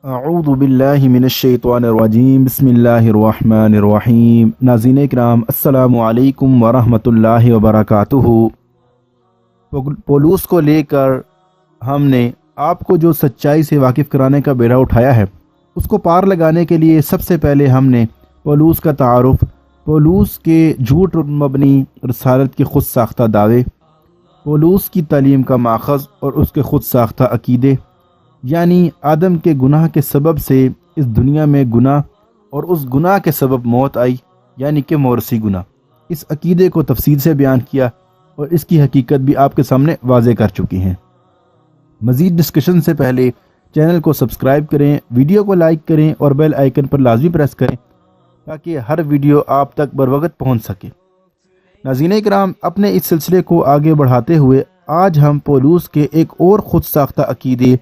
اعوذ باللہ من الشیطان الرجیم بسم اللہ الرحمن الرحیم۔ ناظرین اکرام السلام علیکم ورحمۃ اللہ وبرکاتہ۔ پولوس کو لے کر ہم نے آپ کو جو سچائی سے واقف کرانے کا بیڑا اٹھایا ہے، اس کو پار لگانے کے لیے سب سے پہلے ہم نے پولوس کا تعارف، پولوس کے جھوٹ مبنی رسالت کے خود ساختہ دعوے، پولوس کی تعلیم کا ماخذ اور اس کے خود ساختہ عقیدے، یعنی آدم کے گناہ کے سبب سے اس دنیا میں گناہ اور اس گناہ کے سبب موت آئی، یعنی کہ موروثی گناہ، اس عقیدے کو تفصیل سے بیان کیا اور اس کی حقیقت بھی آپ کے سامنے واضح کر چکی ہیں۔ مزید ڈسکشن سے پہلے چینل کو سبسکرائب کریں، ویڈیو کو لائک کریں اور بیل آئیکن پر لازمی پریس کریں تاکہ ہر ویڈیو آپ تک بروقت پہنچ سکے۔ ناظرین اکرام، اپنے اس سلسلے کو آگے بڑھاتے ہوئے آج ہم پولوس کے ایک اور خود ساختہ عقیدے،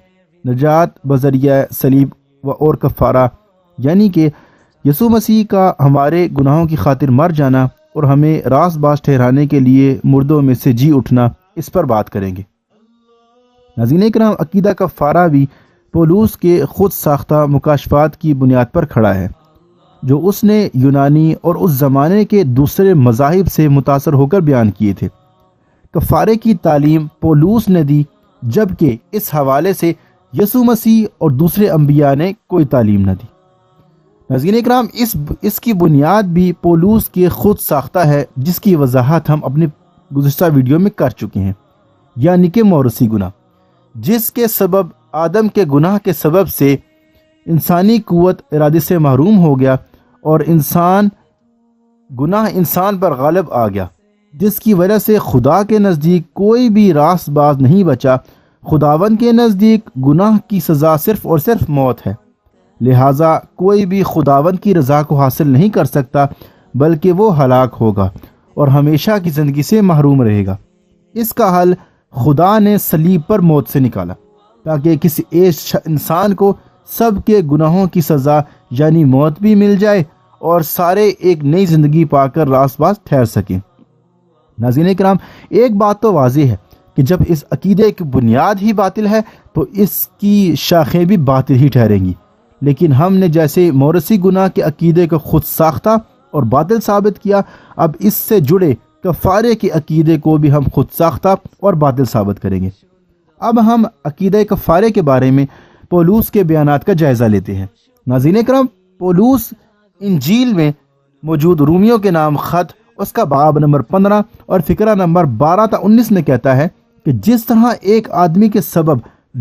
نجات بذریعہ صلیب و اور کفارہ، یعنی کہ یسوع مسیح کا ہمارے گناہوں کی خاطر مر جانا اور ہمیں راست باز ٹھہرانے کے لیے مردوں میں سے جی اٹھنا، اس پر بات کریں گے۔ ناظرین اکرام، عقیدہ کفارہ بھی پولوس کے خود ساختہ مکاشفات کی بنیاد پر کھڑا ہے، جو اس نے یونانی اور اس زمانے کے دوسرے مذاہب سے متاثر ہو کر بیان کیے تھے۔ کفارے کی تعلیم پولوس نے دی، جبکہ اس حوالے سے یسوع مسیح اور دوسرے انبیاء نے کوئی تعلیم نہ دی۔ ناظرین اکرام، اس کی بنیاد بھی پولوس کے خود ساختہ ہے، جس کی وضاحت ہم اپنے گزشتہ ویڈیو میں کر چکے ہیں، یعنی کہ موروثی گناہ، جس کے سبب آدم کے گناہ کے سبب سے انسانی قوت ارادے سے محروم ہو گیا اور گناہ انسان پر غالب آ گیا، جس کی وجہ سے خدا کے نزدیک کوئی بھی راست باز نہیں بچا۔ خداوند کے نزدیک گناہ کی سزا صرف اور صرف موت ہے، لہٰذا کوئی بھی خداوند کی رضا کو حاصل نہیں کر سکتا، بلکہ وہ ہلاک ہوگا اور ہمیشہ کی زندگی سے محروم رہے گا۔ اس کا حل خدا نے صلیب پر موت سے نکالا، تاکہ کسی ایک انسان کو سب کے گناہوں کی سزا یعنی موت بھی مل جائے اور سارے ایک نئی زندگی پا کر راست باز ٹھہر سکیں۔ ناظرین اکرام، ایک بات تو واضح ہے کہ جب اس عقیدے کی بنیاد ہی باطل ہے تو اس کی شاخیں بھی باطل ہی ٹھہریں گی، لیکن ہم نے جیسے موروثی گناہ کے عقیدے کو خود ساختہ اور باطل ثابت کیا، اب اس سے جڑے کفارے کے عقیدے کو بھی ہم خود ساختہ اور باطل ثابت کریں گے۔ اب ہم عقیدہ کفارے کے بارے میں پولوس کے بیانات کا جائزہ لیتے ہیں۔ ناظرین اکرام، پولوس انجیل میں موجود رومیوں کے نام خط، اس کا باب نمبر 15 اور فقرہ نمبر 12 تا 19 میں کہتا ہے کہ جس طرح ایک آدمی کے سبب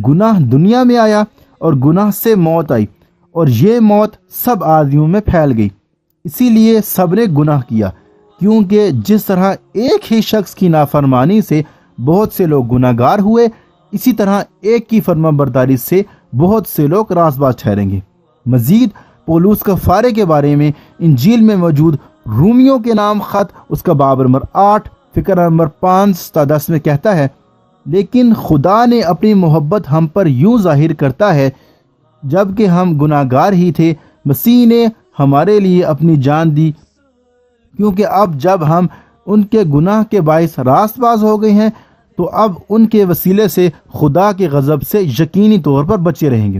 گناہ دنیا میں آیا اور گناہ سے موت آئی، اور یہ موت سب آدمیوں میں پھیل گئی، اسی لیے سب نے گناہ کیا، کیونکہ جس طرح ایک ہی شخص کی نافرمانی سے بہت سے لوگ گناہ گار ہوئے، اسی طرح ایک کی فرما برداری سے بہت سے لوگ راست باز ٹھہریں گے۔ مزید پولوس کفارے کے بارے میں انجیل میں موجود رومیوں کے نام خط، اس کا باب نمبر 8 فقرہ نمبر 5 تا 10 میں کہتا ہے، لیکن خدا نے اپنی محبت ہم پر یوں ظاہر کرتا ہے، جبکہ ہم گناہ گار ہی تھے مسیح نے ہمارے لیے اپنی جان دی، کیونکہ اب جب ہم ان کے گناہ کے باعث راست باز ہو گئے ہیں تو اب ان کے وسیلے سے خدا کے غضب سے یقینی طور پر بچے رہیں گے۔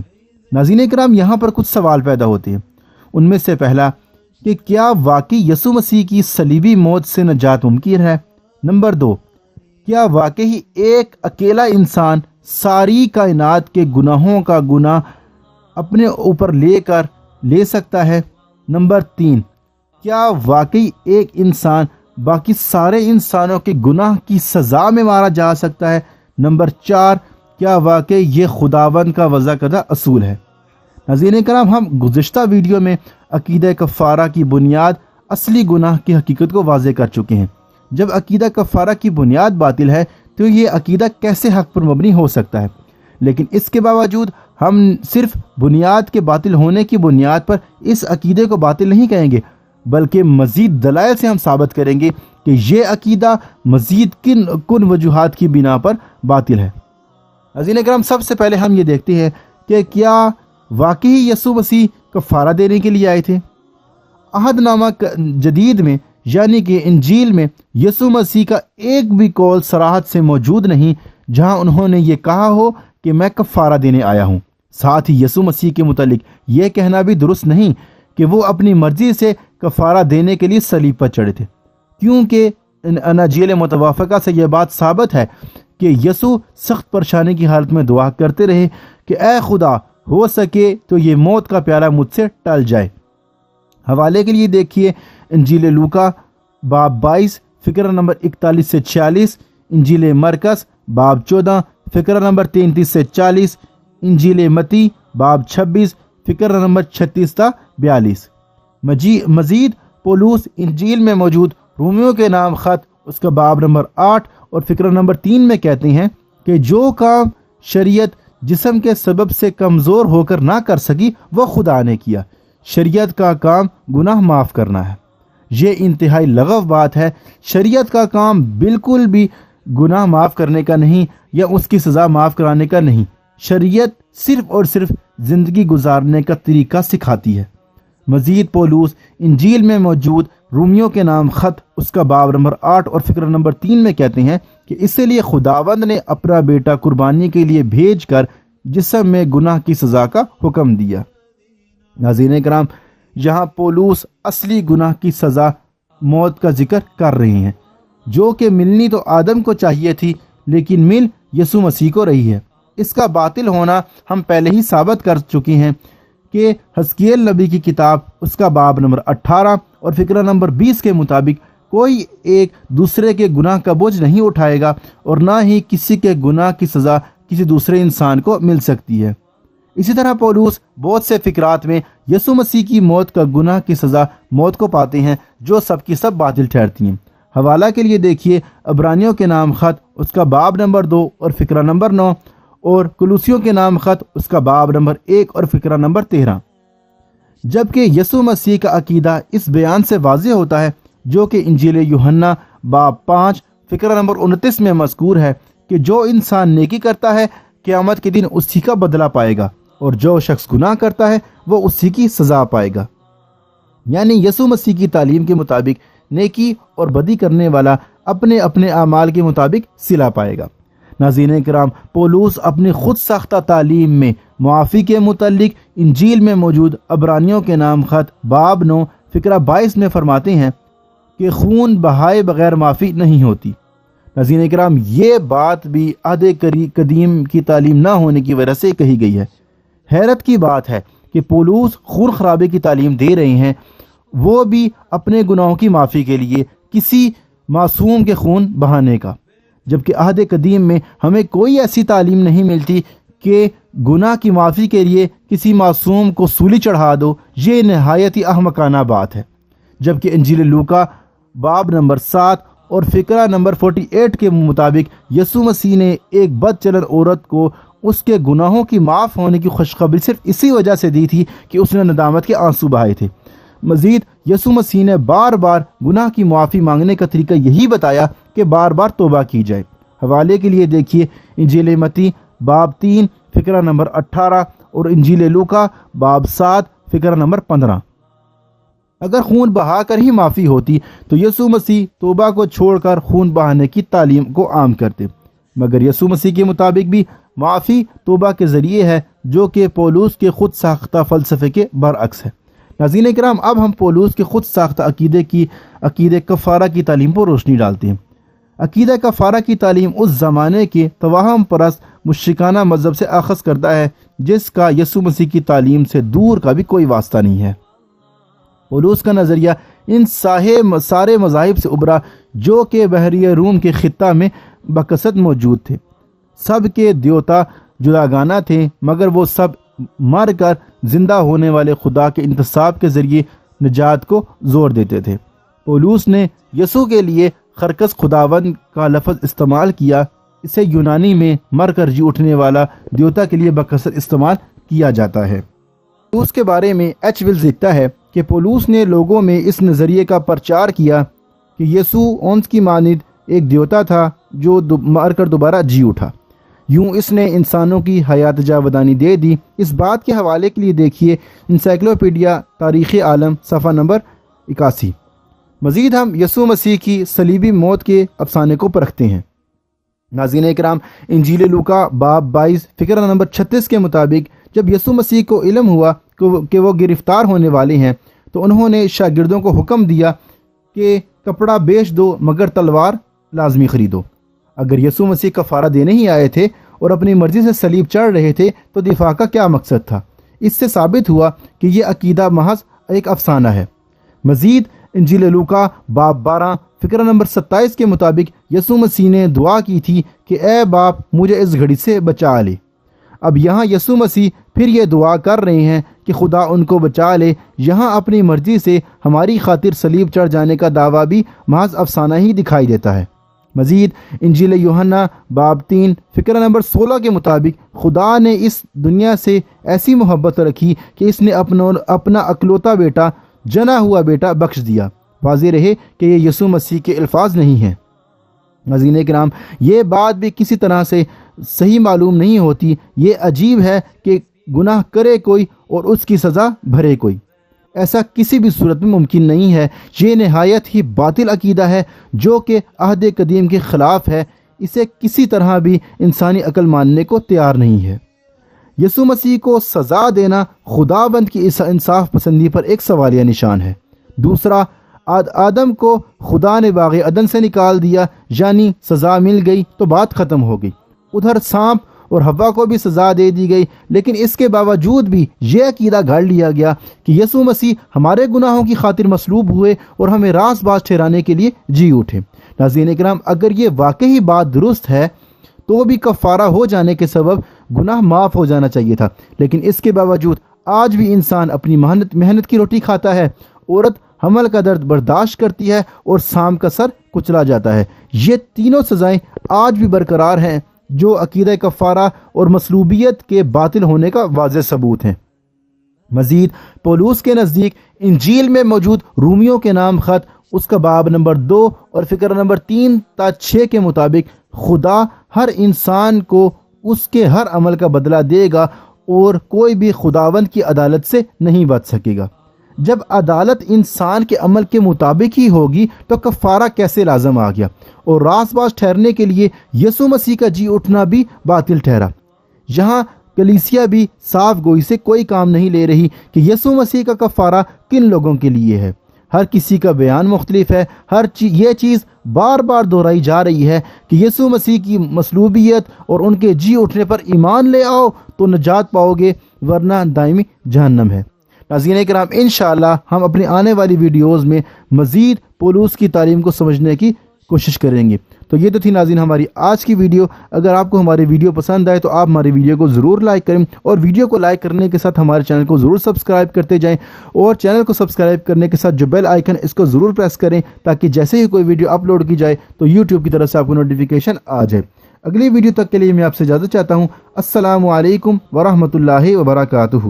ناظرین اکرام، یہاں پر کچھ سوال پیدا ہوتے ہیں۔ ان میں سے پہلا کہ کیا واقعی یسوع مسیح کی صلیبی موت سے نجات ممکن ہے؟ نمبر 2، کیا واقعی ایک اکیلا انسان ساری کائنات کے گناہوں کا گناہ اپنے اوپر لے سکتا ہے؟ نمبر 3، کیا واقعی ایک انسان باقی سارے انسانوں کے گناہ کی سزا میں مارا جا سکتا ہے؟ نمبر 4، کیا واقعی یہ خداوند کا وضع کردہ اصول ہے؟ ناظرین کرام، ہم گزشتہ ویڈیو میں عقیدہ کفارہ کی بنیاد اصلی گناہ کی حقیقت کو واضح کر چکے ہیں۔ جب عقیدہ کفارہ کی بنیاد باطل ہے تو یہ عقیدہ کیسے حق پر مبنی ہو سکتا ہے؟ لیکن اس کے باوجود ہم صرف بنیاد کے باطل ہونے کی بنیاد پر اس عقیدے کو باطل نہیں کہیں گے، بلکہ مزید دلائل سے ہم ثابت کریں گے کہ یہ عقیدہ مزید کن وجوہات کی بنا پر باطل ہے۔ ناظرین اکرام، سب سے پہلے ہم یہ دیکھتے ہیں کہ کیا واقعی یسوع مسیح کفارہ دینے کے لیے آئے تھے؟ عہد نامہ جدید میں یعنی کہ انجیل میں یسوع مسیح کا ایک بھی قول صراحت سے موجود نہیں جہاں انہوں نے یہ کہا ہو کہ میں کفارہ دینے آیا ہوں، ساتھ ہی یسوع مسیح کے متعلق یہ کہنا بھی درست نہیں کہ وہ اپنی مرضی سے کفارہ دینے کے لیے صلیب پر چڑھے تھے، کیونکہ اناجیل متوافقہ سے یہ بات ثابت ہے کہ یسوع سخت پریشانی کی حالت میں دعا کرتے رہے کہ اے خدا، ہو سکے تو یہ موت کا پیالہ مجھ سے ٹل جائے۔ حوالے کے لیے دیکھیے انجیل لوکا باب 22 فقرہ نمبر 41 سے 46، انجیل مرکز باب 14 فقرہ نمبر 33 سے 40، انجیل متی باب 26 فقرہ نمبر 36 تا 42۔ مزید پولوس انجیل میں موجود رومیوں کے نام خط اس کا باب نمبر 8 اور فقرہ نمبر 3 میں کہتے ہیں کہ جو کام شریعت جسم کے سبب سے کمزور ہو کر نہ کر سکی وہ خدا نے کیا۔ شریعت کا کام گناہ معاف کرنا ہے۔ یہ انتہائی لغو بات ہے۔ شریعت کا کام بالکل بھی گناہ معاف کرنے کا نہیں یا اس کی سزا معاف کرانے کا نہیں۔ شریعت صرف اور صرف زندگی گزارنے کا طریقہ سکھاتی ہے۔ مزید پولوس انجیل میں موجود رومیوں کے نام خط اس کا باب نمبر 8 اور فقرہ نمبر 3 میں کہتے ہیں کہ اس لیے خداوند نے اپنا بیٹا قربانی کے لیے بھیج کر جسم میں گناہ کی سزا کا حکم دیا۔ ناظرین کرام، یہاں پولوس اصلی گناہ کی سزا موت کا ذکر کر رہے ہیں، جو کہ ملنی تو آدم کو چاہیے تھی لیکن مل یسوع مسیح کو رہی ہے۔ اس کا باطل ہونا ہم پہلے ہی ثابت کر چکے ہیں کہ حزقیل نبی کی کتاب اس کا باب نمبر 18 اور فقرہ نمبر 20 کے مطابق کوئی ایک دوسرے کے گناہ کا بوجھ نہیں اٹھائے گا اور نہ ہی کسی کے گناہ کی سزا کسی دوسرے انسان کو مل سکتی ہے۔ اسی طرح پولوس بہت سے فقرات میں یسوع مسیح کی موت کا گناہ کی سزا موت کو پاتے ہیں، جو سب کی سب باطل ٹھہرتی ہیں۔ حوالہ کے لیے دیکھیے عبرانیوں کے نام خط اس کا باب نمبر 2 اور فقرہ نمبر 9 اور کلوسیوں کے نام خط اس کا باب نمبر 1 اور فقرہ نمبر 13۔ جبکہ یسوع مسیح کا عقیدہ اس بیان سے واضح ہوتا ہے جو کہ انجیل یوحنا باب 5 فقرہ نمبر 29 میں مذکور ہے کہ جو انسان نیکی کرتا ہے قیامت کے دن اسی کا بدلہ پائے گا، اور جو شخص گناہ کرتا ہے وہ اسی کی سزا پائے گا۔ یعنی یسوع مسیح کی تعلیم کے مطابق نیکی اور بدی کرنے والا اپنے اپنے اعمال کے مطابق صلہ پائے گا۔ ناظرین کرام، پولوس اپنی خود ساختہ تعلیم میں معافی کے متعلق انجیل میں موجود عبرانیوں کے نام خط باب 9 فقرہ 22 میں فرماتے ہیں کہ خون بہائے بغیر معافی نہیں ہوتی۔ ناظرین کرام، یہ بات بھی عہد قدیم کی تعلیم نہ ہونے کی وجہ سے کہی گئی ہے۔ حیرت کی بات ہے کہ پولوس خون خرابے کی تعلیم دے رہے ہیں، وہ بھی اپنے گناہوں کی معافی کے لیے کسی معصوم کے خون بہانے کا، جبکہ عہد قدیم میں ہمیں کوئی ایسی تعلیم نہیں ملتی کہ گناہ کی معافی کے لیے کسی معصوم کو سولی چڑھا دو۔ یہ نہایت ہی احمقانہ بات ہے۔ جبکہ انجیل لوکا باب نمبر 7 اور فقرہ نمبر 48 کے مطابق یسوع مسیح نے ایک بد چلن عورت کو اس کے گناہوں کی معاف ہونے کی خوشخبری صرف اسی وجہ سے دی تھی کہ اس نے ندامت کے آنسو بہائے تھے۔ مزید یسوع مسیح نے بار بار گناہ کی معافی مانگنے کا طریقہ یہی بتایا کہ بار بار توبہ کی جائے۔ حوالے کے لیے دیکھیے انجیل متی باب 3 فقرہ نمبر 18 اور انجیل لوکا باب 7 فقرہ نمبر 15۔ اگر خون بہا کر ہی معافی ہوتی تو یسوع مسیح توبہ کو چھوڑ کر خون بہانے کی تعلیم کو عام کرتے، مگر یسوع مسیح کے مطابق بھی معافی توبہ کے ذریعے ہے، جو کہ پولوس کے خود ساختہ فلسفے کے برعکس ہے۔ ناظرین کرام، اب ہم پولوس کے خود ساختہ عقیدے کفارہ کی تعلیم پر روشنی ڈالتے ہیں۔ عقیدہ کفارہ کی تعلیم اس زمانے کے توہم پرست مشرکانہ مذہب سے اخذ کرتا ہے، جس کا یسوع مسیح کی تعلیم سے دور کا بھی کوئی واسطہ نہیں ہے۔ پولوس کا نظریہ ان سارے مذاہب سے ابھرا جو کہ بحریہ روم کے خطہ میں بکثرت موجود تھے۔ سب کے دیوتا جداگانہ تھے، مگر وہ سب مر کر زندہ ہونے والے خدا کے انتصاب کے ذریعے نجات کو زور دیتے تھے۔ پولوس نے یسوع کے لیے خرکس خداوند کا لفظ استعمال کیا۔ اسے یونانی میں مر کر جی اٹھنے والا دیوتا کے لیے بکثرت استعمال کیا جاتا ہے۔ پولوس کے بارے میں ایچ ویلز لکھتا ہے کہ پولوس نے لوگوں میں اس نظریے کا پرچار کیا کہ یسوع اونس کی مانند ایک دیوتا تھا جو مر کر دوبارہ جی اٹھا، یوں اس نے انسانوں کی حیات جاودانی دے دی۔ اس بات کے حوالے کے لیے دیکھیے انسائکلوپیڈیا تاریخ عالم صفحہ نمبر 81۔ مزید ہم یسوع مسیح کی صلیبی موت کے افسانے کو پرکھتے ہیں۔ ناظرین کرام، انجیل لوکا باب 22 فقرہ نمبر 36 کے مطابق جب یسوع مسیح کو علم ہوا کہ وہ گرفتار ہونے والے ہیں تو انہوں نے شاگردوں کو حکم دیا کہ کپڑا بیچ دو مگر تلوار لازمی خریدو۔ اگر یسوع مسیح کفارہ دینے ہی آئے تھے اور اپنی مرضی سے صلیب چڑھ رہے تھے تو دفاع کا کیا مقصد تھا؟ اس سے ثابت ہوا کہ یہ عقیدہ محض ایک افسانہ ہے۔ مزید انجیل لوکا باب 12 فقرہ نمبر 27 کے مطابق یسوع مسیح نے دعا کی تھی کہ اے باپ مجھے اس گھڑی سے بچا لے۔ اب یہاں یسوع مسیح پھر یہ دعا کر رہے ہیں کہ خدا ان کو بچا لے۔ یہاں اپنی مرضی سے ہماری خاطر صلیب چڑھ جانے کا دعویٰ بھی محض افسانہ ہی دکھائی دیتا ہے۔ مزید انجیل یوحنا باب 3 فقرہ نمبر 16 کے مطابق خدا نے اس دنیا سے ایسی محبت رکھی کہ اس نے اپنا اکلوتا بیٹا، جنا ہوا بیٹا بخش دیا۔ واضح رہے کہ یہ یسوع مسیح کے الفاظ نہیں ہیں۔ ناظرین کرام، یہ بات بھی کسی طرح سے صحیح معلوم نہیں ہوتی۔ یہ عجیب ہے کہ گناہ کرے کوئی اور اس کی سزا بھرے کوئی۔ ایسا کسی بھی صورت میں ممکن نہیں ہے۔ یہ نہایت ہی باطل عقیدہ ہے جو کہ عہد قدیم کے خلاف ہے۔ اسے کسی طرح بھی انسانی عقل ماننے کو تیار نہیں ہے۔ یسوع مسیح کو سزا دینا خداوند کی انصاف پسندی پر ایک سوالیہ نشان ہے۔ دوسرا، آدم کو خدا نے باغ عدن سے نکال دیا، یعنی سزا مل گئی تو بات ختم ہو گئی۔ ادھر سانپ اور حوا کو بھی سزا دے دی گئی، لیکن اس کے باوجود بھی یہ عقیدہ گھڑ لیا گیا کہ یسوع مسیح ہمارے گناہوں کی خاطر مصلوب ہوئے اور ہمیں راست باز ٹھہرانے کے لیے جی اٹھے۔ ناظرین کرام، اگر یہ واقعی بات درست ہے تو بھی کفارہ ہو جانے کے سبب گناہ معاف ہو جانا چاہیے تھا، لیکن اس کے باوجود آج بھی انسان اپنی محنت کی روٹی کھاتا ہے، عورت حمل کا درد برداشت کرتی ہے اور سام کا سر کچلا جاتا ہے۔ یہ تینوں سزائیں آج بھی برقرار ہیں، جو عقیدہ کفارہ اور مصلوبیت کے باطل ہونے کا واضح ثبوت ہیں۔ مزید پولوس کے نزدیک انجیل میں موجود رومیوں کے نام خط اس کا باب نمبر 2 اور فقرہ نمبر 3 تا 6 کے مطابق خدا ہر انسان کو اس کے ہر عمل کا بدلہ دے گا اور کوئی بھی خداوند کی عدالت سے نہیں بچ سکے گا۔ جب عدالت انسان کے عمل کے مطابق ہی ہوگی تو کفارہ کیسے لازم آ گیا، اور راست باز ٹھہرنے کے لیے یسوع مسیح کا جی اٹھنا بھی باطل ٹھہرا۔ یہاں کلیسیا بھی صاف گوئی سے کوئی کام نہیں لے رہی کہ یسوع مسیح کا کفارہ کن لوگوں کے لیے ہے۔ ہر کسی کا بیان مختلف ہے۔ یہ چیز بار بار دہرائی جا رہی ہے کہ یسوع مسیح کی مصلوبیت اور ان کے جی اٹھنے پر ایمان لے آؤ تو نجات پاؤ گے، ورنہ دائمی جہنم ہے۔ ناظرین کرام، انشاءاللہ ہم اپنی آنے والی ویڈیوز میں مزید پولوس کی تعلیم کو سمجھنے کی کوشش کریں گے۔ تو یہ تو تھی ناظرین ہماری آج کی ویڈیو۔ اگر آپ کو ہماری ویڈیو پسند آئے تو آپ ہماری ویڈیو کو ضرور لائک کریں، اور ویڈیو کو لائک کرنے کے ساتھ ہمارے چینل کو ضرور سبسکرائب کرتے جائیں، اور چینل کو سبسکرائب کرنے کے ساتھ جو بیل آئیکن اس کو ضرور پریس کریں تاکہ جیسے ہی کوئی ویڈیو اپلوڈ کی جائے تو یوٹیوب کی طرف سے آپ کو نوٹیفیکیشن آ جائے۔ اگلی ویڈیو تک کے لیے میں آپ سے اجازت چاہتا ہوں۔ السلام علیکم ورحمۃ اللہ وبرکاتہ۔